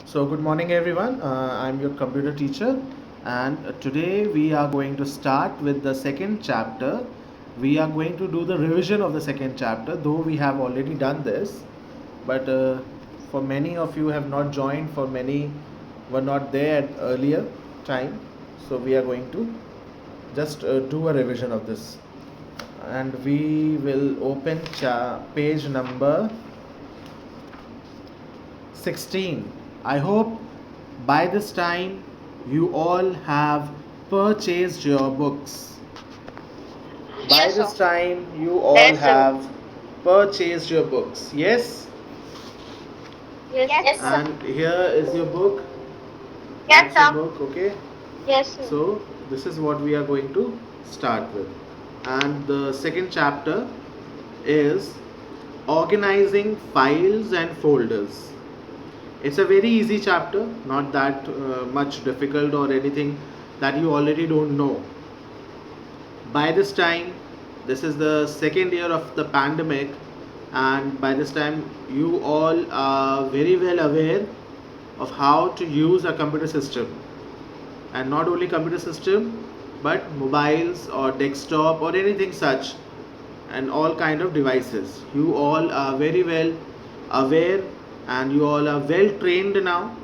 So, good morning, everyone. I'm your computer teacher, and today we are going to start with the second chapter. We are going to do the revision of the second chapter, though we have already done this. But for many of you have not joined, for many were not there at earlier time, so we are going to just do a revision of this, and we will open page number 16. I hope by this time you all have purchased your books. By Yes, this sir. time you all Yes, sir. have purchased your books. Yes? Yes, sir. And here is your book. Yes, That's your sir. book, okay? Yes, sir. So, this is what we are going to start with. And the second chapter is organizing files and folders. It's a very easy chapter, not that much difficult or anything that you already don't know. By this time, this is the second year of the pandemic, and by this time, you all are very well aware of how to use a computer system, and not only computer system but mobiles or desktop or anything such, and all kind of devices. You all are very well aware, and you all are well trained now.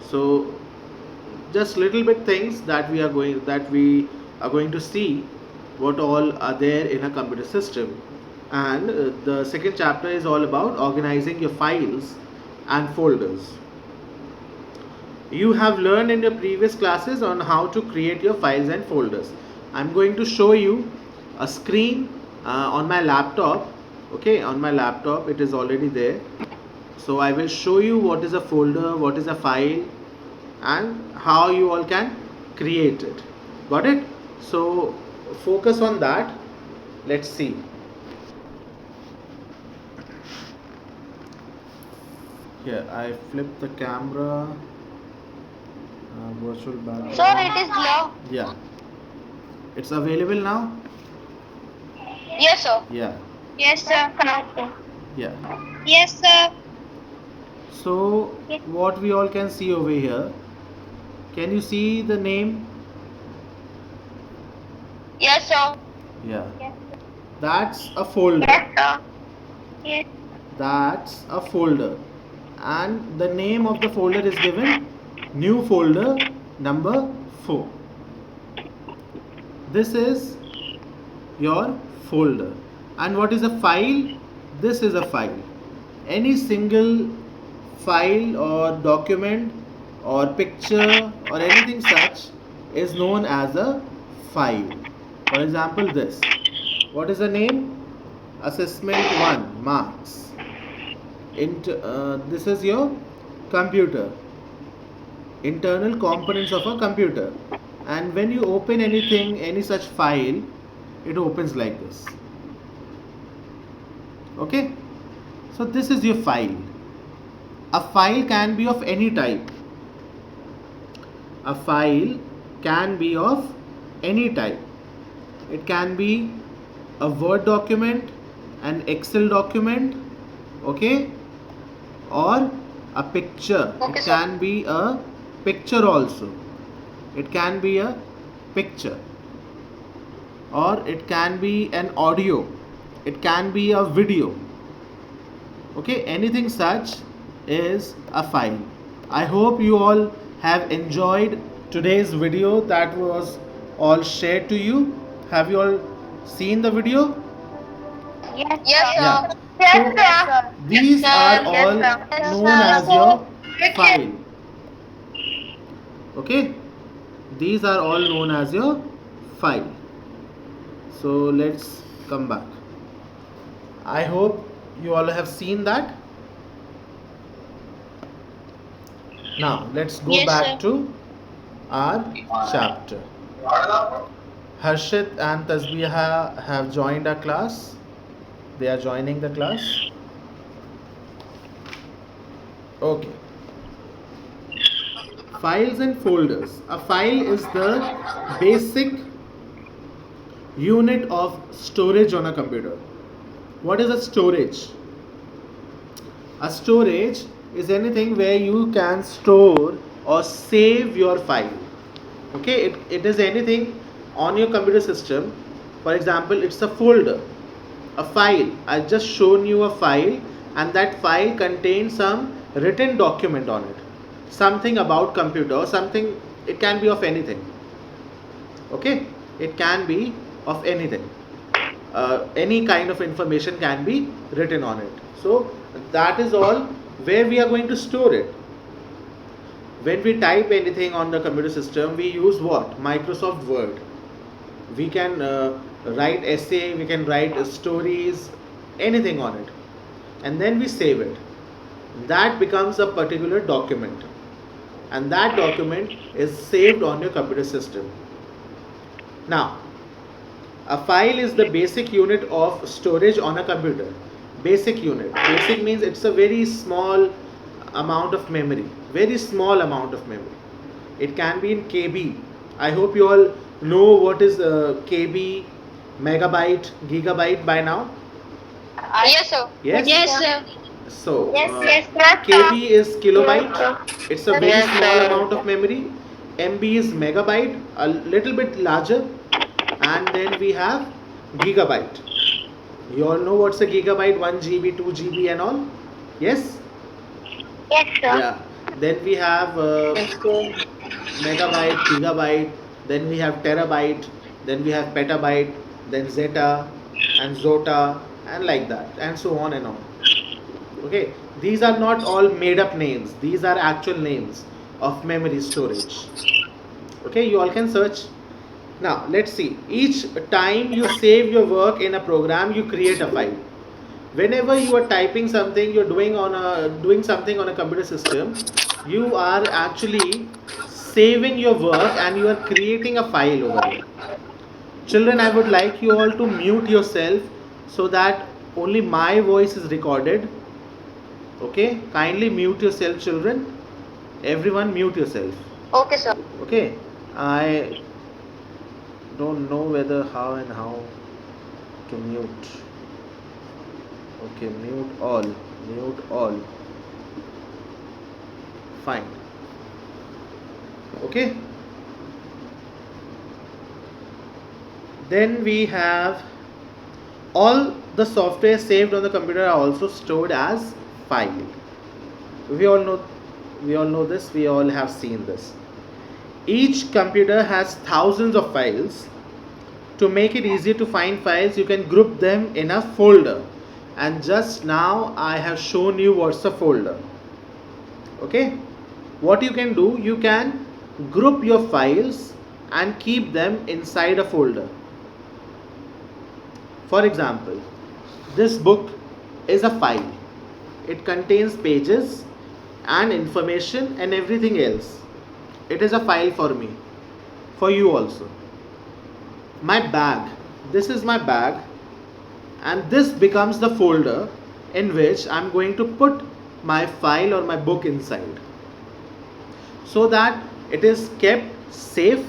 So just little bit things that we are going to see what all are there in a computer system. And the second chapter is all about organizing your files and folders. You have learned in your previous classes on how to create your files and folders. I'm going to show you a screen on my laptop. Okay, on my laptop it is already there. So I will show you what is a folder, what is a file, and how you all can create it. Got it? So focus on that. Let's see. Here I flip the camera, virtual background. Sir, it is low. Yeah, it's available now. Yes, sir. Yeah, Yes, sir. Connecting. yeah. Yes, sir. So what we all can see over here, can you see the name? Yes, sir. Yeah, Yes, that's a folder. sir. Yes. That's a folder, and the name of the folder is given new folder number 4. This is your folder. And what is a file? This is a file. Any single file or document or picture or anything such is known as a file. For example, this. What is the name? Assessment 1 marks. This is your computer, internal components of a computer. And when you open anything, any such file, it opens like this. Okay, so this is your file. A file can be of any type. A file can be of any type. It can be a Word document, an Excel document, okay, or a picture. Okay, It sir. can be a picture also. It can be a picture, or it can be an audio. It can be a video. Okay, anything such is a file. I hope you all have enjoyed today's video that was all shared to you. Have you all seen the video? Yes, yes, sir. Yeah. Yes, So sir. these are Yes, all sir. known as your file. Okay, these are all known as your file. So let's come back. I hope you all have seen that. Now let's go Yes, back sir. to our chapter. Harshit and Tasbiha have joined our class. They are joining the class. Okay. Files and folders. A file is the basic unit of storage on a computer. What is a storage? A storage is anything where you can store or save your file. Okay, it is anything on your computer system. For example, it's a folder, a file. I just shown you a file, and that file contains some written document on it, something about computer or something. It can be of anything. Okay, it can be of anything. Any kind of information can be written on it. So that is all where we are going to store it. When we type anything on the computer system, we use what? Microsoft Word. We can write essay, we can write stories, anything on it, and then we save it. That becomes a particular document, and that document is saved on your computer system. Now, a file is the basic unit of storage on a computer. Basic unit. Basic means it's a very small amount of memory. Very small amount of memory. It can be in KB. I hope you all know what is KB, megabyte, gigabyte by now. Yes, sir. Yes? Yes, sir. So, Yes, KB is kilobyte. It's a very Yes, small sir. amount of memory. MB is megabyte, a little bit larger. And then we have gigabyte. You all know what's a gigabyte? 1 GB, 2 GB and all? Yes? Yes, sir. Yeah. Then we have megabyte, gigabyte, then we have terabyte, then we have petabyte, then zeta and zota, and like that, and so on and on. Okay, these are not all made up names, these are actual names of memory storage. Okay, you all can search. Now let's see, each time you save your work in a program, you create a file. Whenever you are typing something, you're doing something on a computer system, you are actually saving your work and you are creating a file over here. Children, I would like you all to mute yourself so that only my voice is recorded. Okay, kindly mute yourself, children. Everyone mute yourself. Okay, sir. Okay, I don't know whether how to mute. Okay, mute all, fine. Okay, then we have all the software saved on the computer are also stored as file. We all know this, we all have seen this. Each computer has thousands of files. To make it easier to find files, you can group them in a folder. And just now I have shown you what's a folder. Okay, what you can do, you can group your files and keep them inside a folder. For example, this book is a file. It contains pages and information and everything else. It is a file for me, for you also. My bag, this is my bag, and this becomes the folder in which I'm going to put my file or my book inside, so that it is kept safe,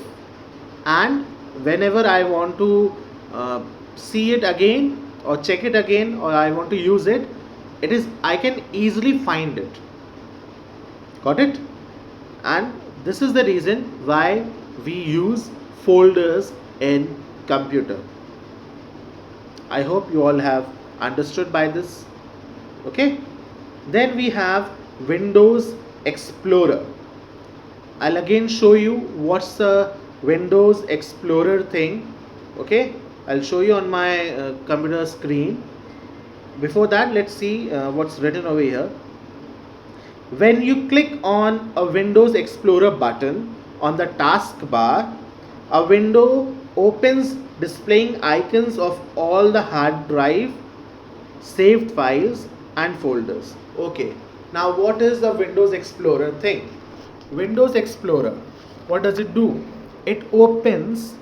and whenever I want to see it again or check it again, or I want to use it, I can easily find it. Got it? And this is the reason why we use folders in computer. I hope you all have understood by this. Okay, then we have Windows Explorer. I'll again show you what's the Windows Explorer thing. Okay, I'll show you on my computer screen. Before that, let's see what's written over here. When you click on a Windows Explorer button on the taskbar, a window opens displaying icons of all the hard drive, saved files and folders. Okay, now what is the Windows Explorer thing? Windows Explorer, what does it do? It opens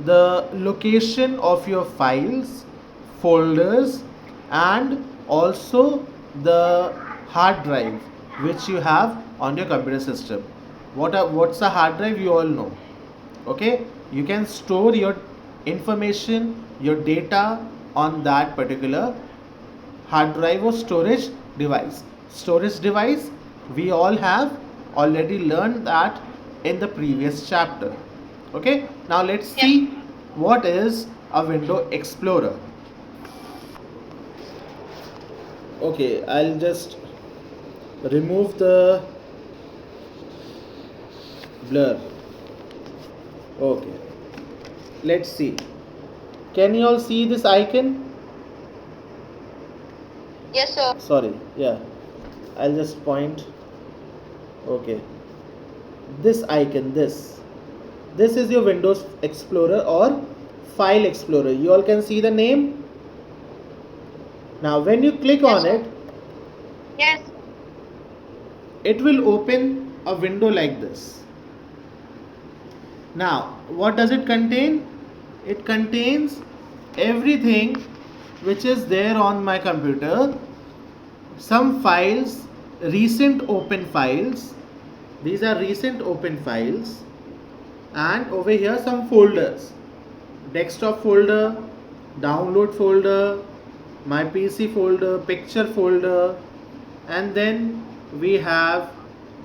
the location of your files, folders, and also the hard drive which you have on your computer system. What's a hard drive? You all know. Okay, you can store your information, your data on that particular hard drive or storage device. storage device, we all have already learned that in the previous chapter. Okay, now let's see what is a window explorer. Okay, I'll just remove the blur. Okay, let's see. Can you all see this icon? Yes, sir. Sorry, yeah, I'll just point. Okay, this icon, this is your Windows Explorer or File Explorer. You all can see the name. Now when you click on it, Yes. it will open a window like this. Now what does it contain? It contains everything which is there on my computer, some files, recent open files. These are recent open files, and over here some folders: desktop folder, download folder, my PC folder, picture folder, and then we have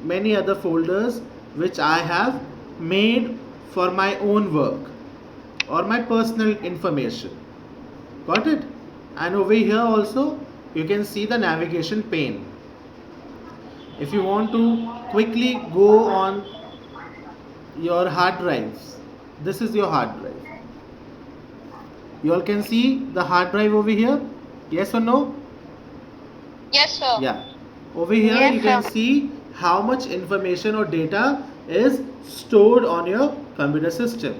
many other folders which I have made for my own work or my personal information. Got it? And over here also you can see the navigation pane. If you want to quickly go on your hard drives, this is your hard drive. You all can see the hard drive over here. Yes or no? Yes, sir. Yeah. Over here Yes, you can sir. see how much information or data is stored on your computer system.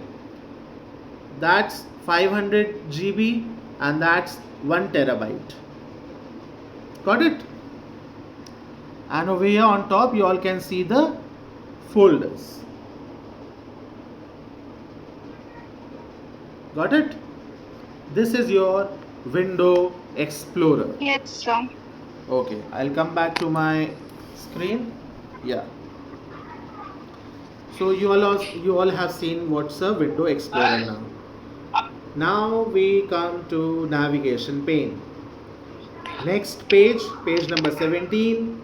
That's 500 GB and that's 1 terabyte. Got it? And over here on top you all can see the folders. Got it? This is your Window Explorer. Yes, sir. Okay, I'll come back to my screen. Yeah. So you all have seen what's a Window Explorer now. Now we come to navigation pane. Next page, page number 17.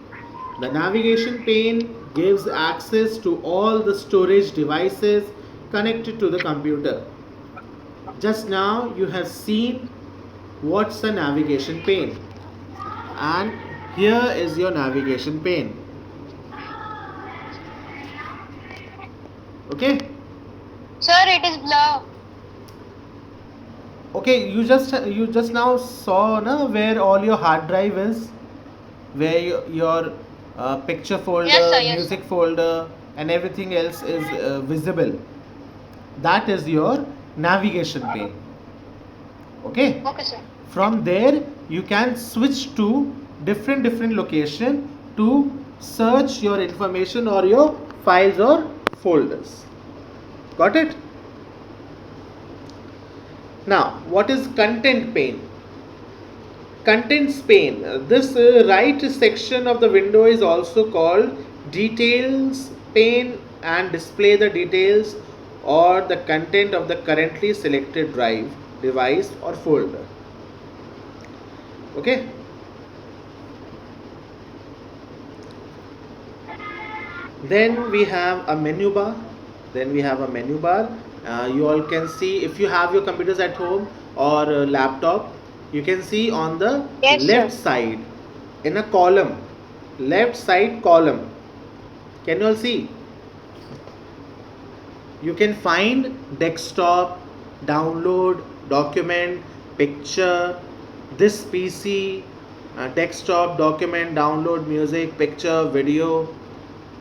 The navigation pane gives access to all the storage devices connected to the computer. Just now you have seen what's a navigation pane, and here is your navigation pane. Okay. Sir, it is blur. Okay, you just now saw where all your hard drive is, where your picture folder, Yes, sir, yes, music folder, and everything else is visible. That is your navigation pane. Okay. Okay, sir. From there you can switch to different location to search your information or your files or folders. Got it? Now what is content pane? Contents pane. This right section of the window is also called details pane and display the details or the content of the currently selected drive, device or folder. Okay. Then we have a menu bar. You all can see, if you have your computers at home or a laptop, you can see on the Yes, left sir. side in a column, left side column. Can you all see? You can find desktop, download, document, picture, this PC, desktop, document, download, music, picture, video,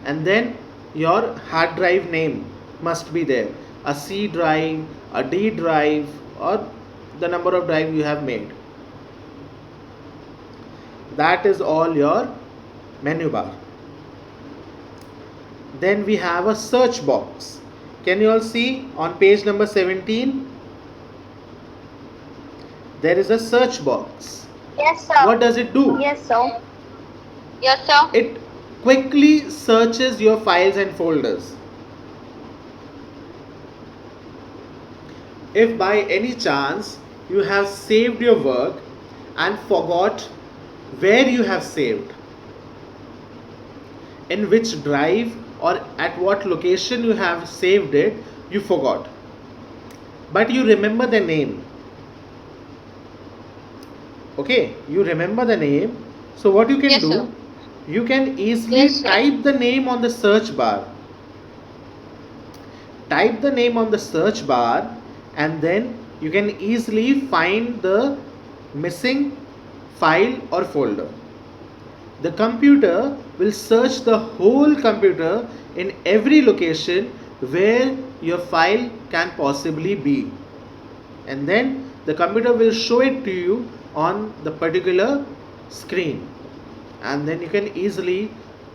and then your hard drive name must be there. A C drive, a D drive, or the number of drive you have made. That is all your menu bar. Then we have a search box. Can you all see on page number 17? There is a search box. Yes, sir. What does it do? Yes, sir. Yes, sir. It quickly searches your files and folders. If by any chance you have saved your work and forgot where you have saved, in which drive or at what location you have saved it, you forgot. But you remember the name. Okay, you remember the name. So what you can Yes, do, sir. you can easily Yes, sir. type the name on the search bar. Type the name on the search bar, and then you can easily find the missing file or folder. The computer will search the whole computer in every location where your file can possibly be, and then the computer will show it to you on the particular screen, and then you can easily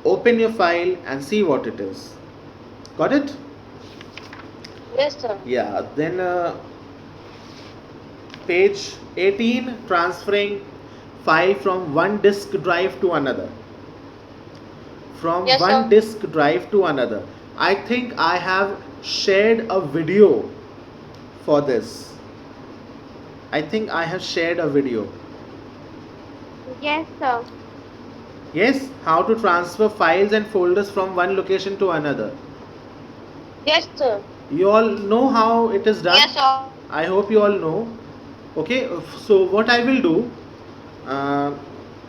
open your file and see what it is. Got it? Yes, sir. Yeah, then page 18, transferring file from one disk drive to another. From Yes, one sir. disk drive to another. I think I have shared a video for this. I think I have shared a video. Yes, sir. Yes, how to transfer files and folders from one location to another. Yes, sir. You all know how it is done? Yes, sir. I hope you all know. Okay, so what I will do, uh,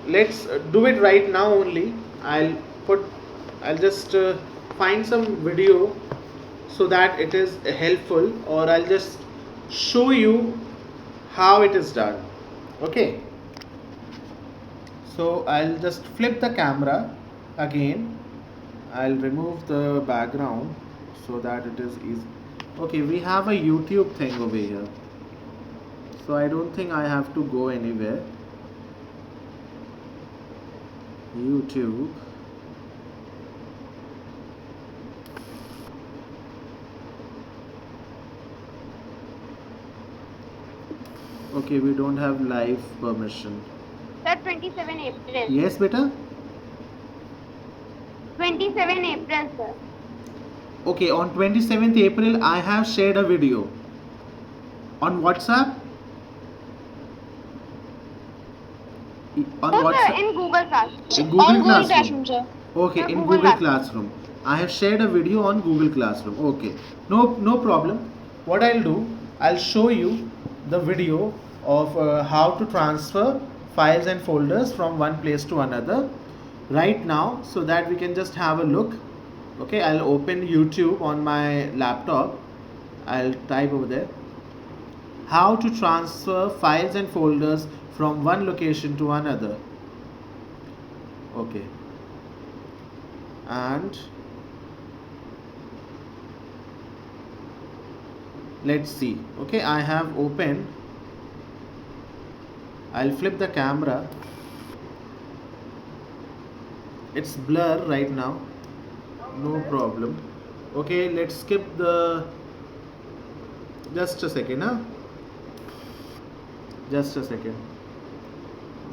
let's do it right now only. Put, I'll just find some video so that it is helpful, or I'll just show you how it is done. Okay, so I'll just flip the camera again. I'll remove the background so that it is easy. Okay, we have a YouTube thing over here, so I don't think I have to go anywhere. YouTube. Okay, we don't have live permission. Sir, 27 April. Yes, beta? 27 April, sir. Okay, on 27th April, I have shared a video. On WhatsApp? On No, sir, WhatsApp? in Google Class. In Google On Google Classroom. Classroom, sir. Okay, Yeah, in Google Google Classroom. Classroom. I have shared a video on Google Classroom. Okay, no problem. What I'll do, I'll show you the video of how to transfer files and folders from one place to another right now, so that we can just have a look. Okay, I'll open YouTube on my laptop. I'll type over there how to transfer files and folders from one location to another. Okay, and let's see. Okay, I have opened. I'll flip the camera. It's blur right now, no problem. Okay, let's skip the, just a second, huh? Just a second.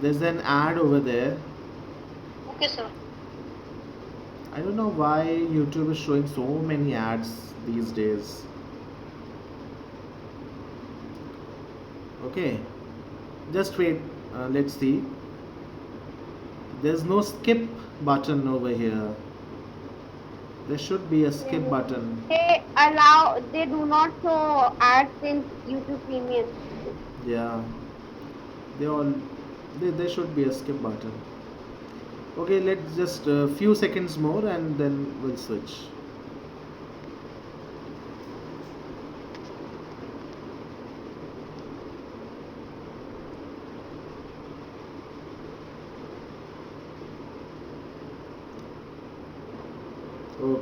There's an ad over there. Okay, sir. I don't know why YouTube is showing so many ads these days. Okay, just wait. Let's see. There's no skip button over here. There should be a skip button. They do not show ads in YouTube Premium. Yeah, there should be a skip button. Okay, let's just a few seconds more and then we'll switch. Oh,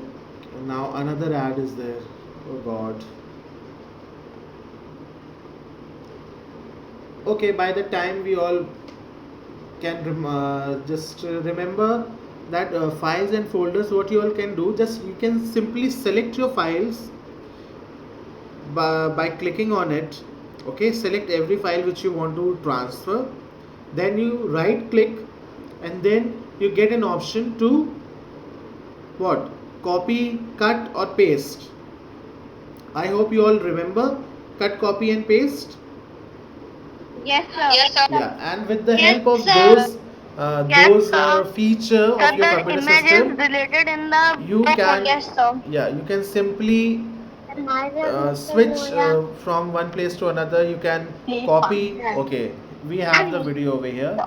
now another ad is there. Oh God. Okay, by the time we all can just remember that files and folders, what you all can do, just you can simply select your files by clicking on it. Okay, select every file which you want to transfer, then you right click, and then you get an option to what, copy, cut or paste. I hope you all remember cut, copy and paste. Yes, sir. Yes, sir. Yeah, and with the Yes, help of sir. those Yes, those sir. feature Sir, of your the computer image is system, related in the you can, yes, sir. yeah, you can simply switch from one place to another. You can copy. Okay, we have the video over here.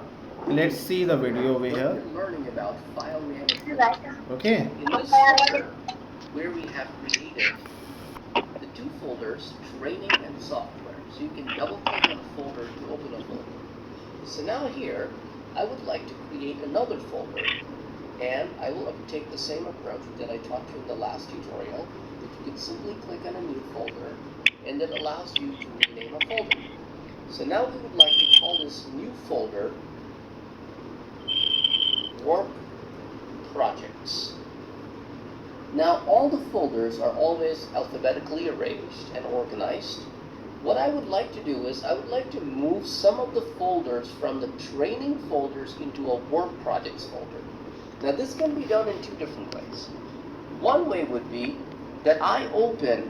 Let's see the video over here. We're learning about file management. Okay. In this folder, where we have created the two folders, training and software. So you can double click on a folder to open a folder. So now here, I would like to create another folder. And I will take the same approach that I taught you in the last tutorial, that you can simply click on a new folder, and that allows you to rename a folder. So now we would like to call this new folder Work Projects. Now all the folders are always alphabetically arranged and organized. What I would like to do is I would like to move some of the folders from the training folders into a Work Projects folder. Now this can be done in two different ways. One way would be that I open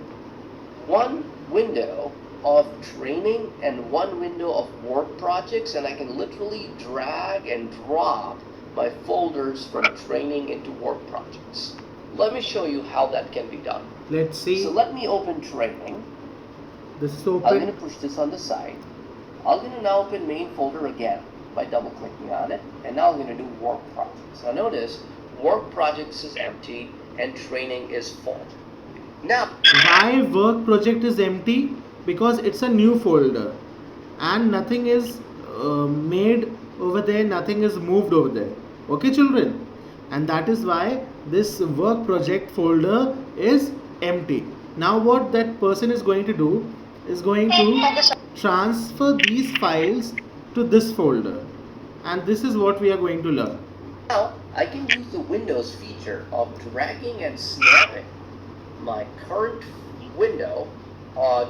one window of training and one window of work projects, and I can literally drag and drop my folders from training into work projects. Let me show you how that can be done. Let's see. So let me open training. This is I'm going open. to push this on the side. I'm going to now open main folder again by double clicking on it, and now I'm going to do work projects. Now notice work projects is empty and training is full. Now Why work project is empty? Because it's a new folder and nothing is made over there, nothing is moved over there. Okay, children? And that is why this work project folder is empty. Now what that person is going to do is going to transfer these files to this folder, and this is what we are going to learn. now I can use the Windows feature of dragging and snapping my current window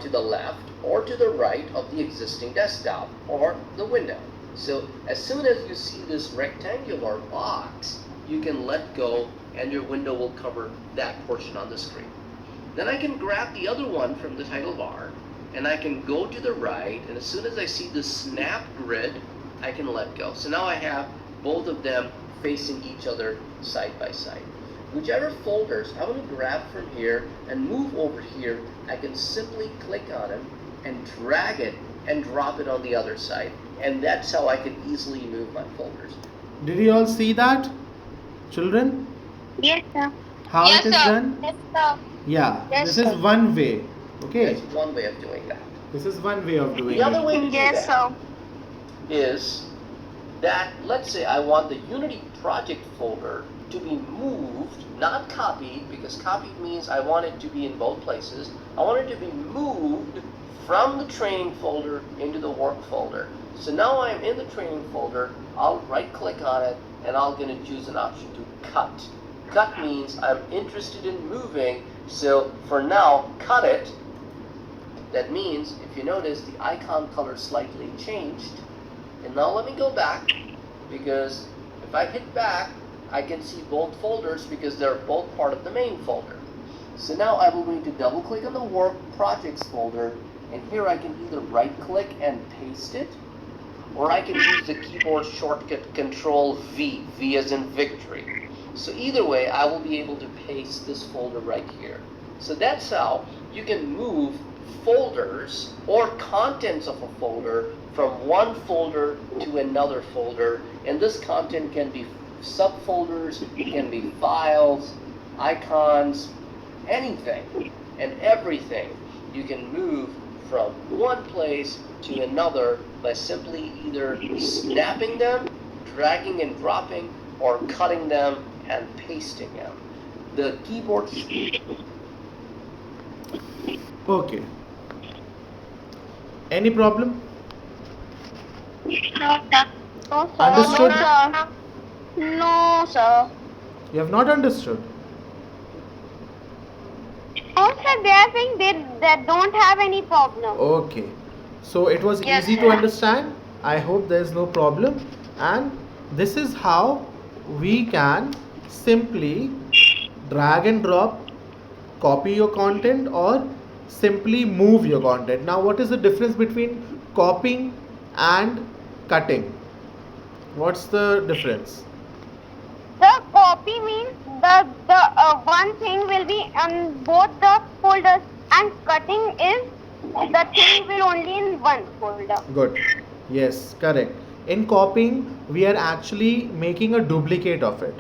to the left or to the right of the existing desktop or the window. So as soon as you see this rectangular box, you can let go and your window will cover that portion on the screen. Then I can grab the other one from the title bar and I can go to the right, and as soon as I see the snap grid, I can let go. So now I have both of them facing each other side by side. Whichever folders I want to grab from here and move over here, I can simply click on it and drag it and drop it on the other side. And that's how I can easily move my folders. Did you all see that, children? Yes, sir. How Yes, it is sir. done? Yes, sir. Yeah, Yes, this is sir. one way. Okay, That's one way of doing that. this is one way of doing The other it. way to do Yes, that sir. is that, let's say I want the Unity project folder to be moved, not copied, because copied means I want it to be in both places. I want it to be moved from the training folder into the work folder. So now I'm in the training folder, I'll right click on it and I'm going to choose an option to cut. Cut means I'm interested in moving, so for now, cut it. That means, if you notice, the icon color slightly changed. And now let me go back, because if I hit back, I can see both folders because they're both part of the main folder. So now I will going to double click on the work projects folder, and here I can either right click and paste it, or I can use the keyboard shortcut Control V, V as in victory. So either way, I will be able to paste this folder right here. So that's how you can move folders or contents of a folder from one folder to another folder, and this content can be subfolders, it can be files, icons, anything and everything you can move from one place to another by simply either snapping them, dragging and dropping, or cutting them and pasting them. The keyboard Okay. Any problem? No, sir. No, sir. Understood? No, sir. No, sir. You have not understood. No, sir. They are saying they don't have any problem. Okay. So it was Yes, easy to sir. understand. I hope there is no problem. And this is how we can simply drag and drop, copy your content, or simply move your content. Now, what is the difference between copying and cutting? What's the difference? The copy means the one thing will be on both the folders, and cutting is the thing will only in one folder. Good. Yes, correct. In copying, we are actually making a duplicate of it.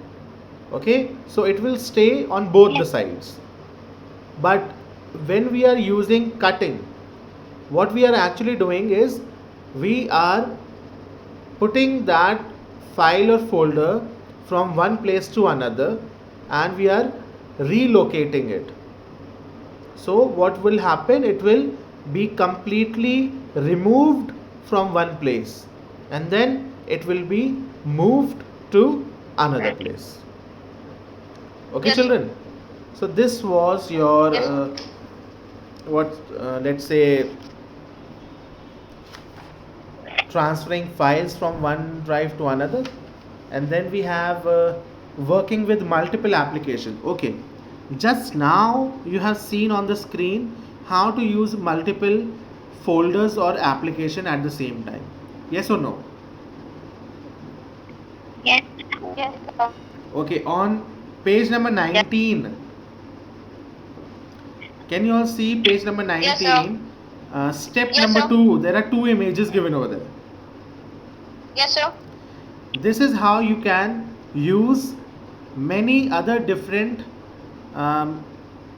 Okay, so it will stay on both the sides. But when we are using cutting, what we are actually doing is we are putting that file or folder from one place to another, and we are relocating it. So what will happen? It will be completely removed from one place, and then it will be moved to another place. Okay, Yes. children. So this was your Yes. what let's say transferring files from one drive to another, and then we have working with multiple applications. Okay, just now you have seen on the screen how to use multiple folders or application at the same time. Yes or no? Yes. Yes, sir. Okay, on page number 19, can you all see page number 19? Yes, sir. Step Yes, number sir. 2, there are two images given over there. Yes, sir. This is how you can use many other different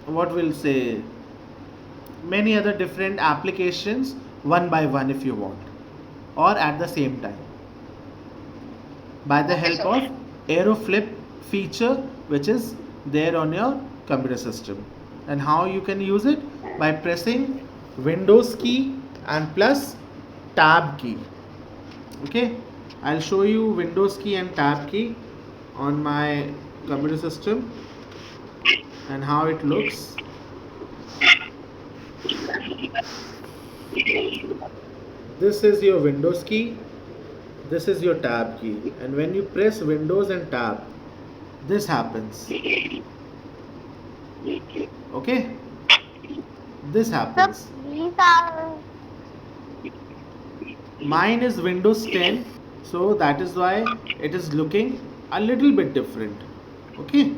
what we'll say many other different applications one by one if you want, or at the same time, by the Okay, help sir. of aeroflip feature which is there on your computer system. And how you can use it? By pressing Windows key and plus tab key. Okay, I'll show you Windows key and tab key on my computer system and how it looks. This is your Windows key, this is your tab key, and when you press Windows and tab, this happens. Okay, this Sir, happens. these are. Mine is Windows 10, so that is why it is looking a little bit different. Okay,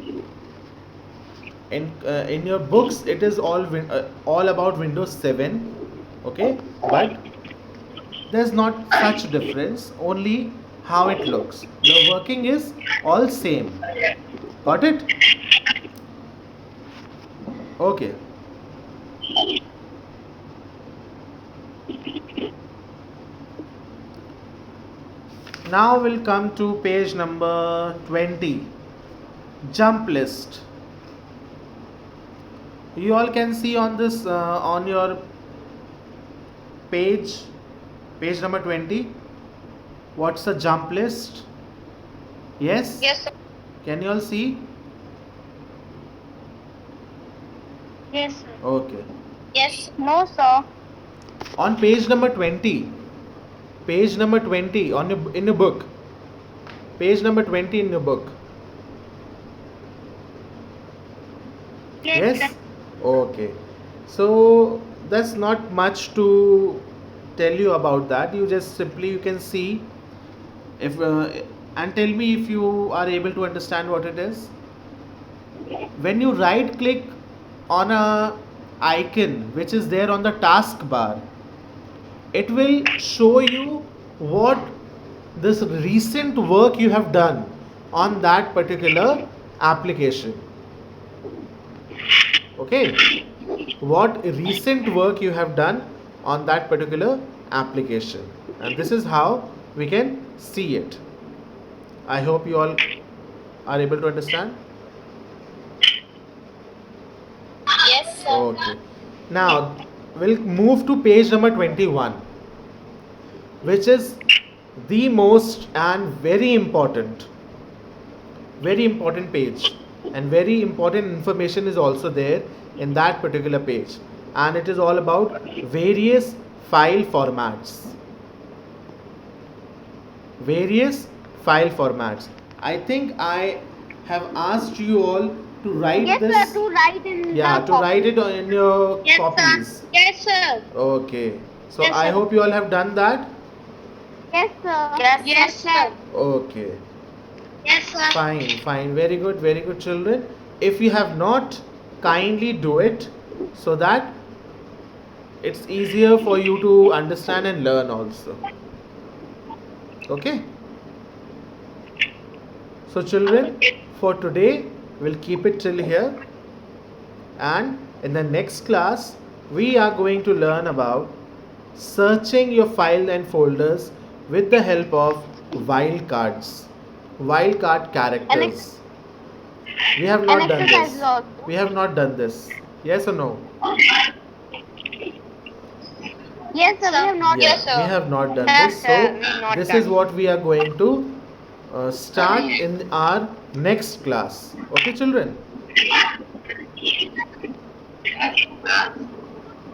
in your books it is all about Windows 7. Okay, but there's not such difference, only how it looks. The working is all same. Got it? Okay. Now we'll come to page number 20, jump list. You all can see on this on your page number 20, what's a jump list? Yes? Yes, sir. Can you all see? Yes, sir. Okay. Yes. No, sir. On page number 20, on in your book, page number 20 in your book. Yes, Yes? sir. Okay. So that's not much to tell you about that. You just simply you can see if and tell me if you are able to understand what it is. When you right click on a icon which is there on the taskbar, it will show you what this recent work you have done on that particular application. Okay, what recent work you have done on that particular application, and this is how we can see it. I hope you all are able to understand. Yes, sir. Okay, now we'll move to page number 21, which is the most and very important page, and very important information is also there in that particular page, and it is all about various file formats. I think I have asked you all to write Yes, this. sir. To write in Yeah, the to write it in your Yes, copies. sir. Yes, sir. Okay, so Yes, I sir. hope you all have done that. Yes, sir. Yes, sir. Okay. Yes, sir. Fine. Very good, children. If you have not, kindly do it so that it's easier for you to understand and learn also. Okay? So, children, for today, we'll keep it till here. And in the next class, we are going to learn about searching your file and folders with the help of wildcard characters. We have not And done exercises this. also. We have not done this. Yes or no? Yes, sir. We have not. Yeah, Yes, sir. we have not done Yes, this. sir, we've So not this done. is what we are going to start in our next class. Okay, children?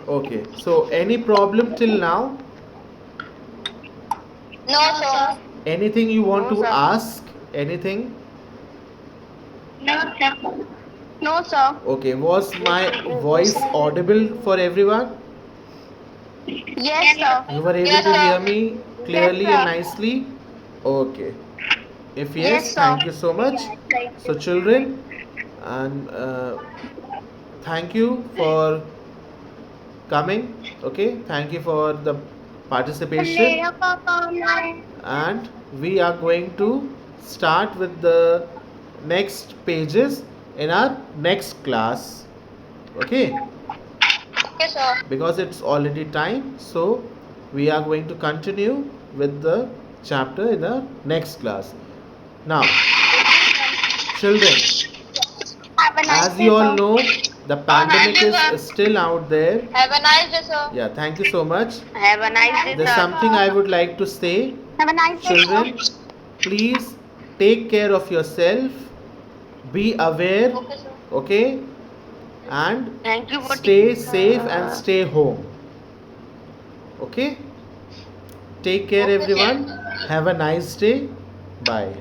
Okay. So any problem till now? No, sir. Anything you want No, to sir. ask? Anything? No, sir. No, sir. Okay. Was my voice audible for everyone? Yes, sir. You were able Yes, to sir. hear me clearly Yes, sir. and nicely? Okay. If yes, Yes, sir. thank you so much. So, children, and thank you for coming. Okay, thank you for the participation. And we are going to start with the next pages in our next class. Okay, Yes, sir. because it's already time, so we are going to continue with the chapter in the next class. Now, children, Have a nice as day, you all sir. know, the pandemic thank you, sir. is still out there. Have a nice day, sir. Yeah, thank you so much. Have a nice day, There's sir. something I would like to say. Have a nice day, Children, please take care of yourself, be aware, Okay, sir. okay, and Thank you for stay safe and stay home. Okay? Take care, Okay, sir. everyone. Have a nice day. Bye.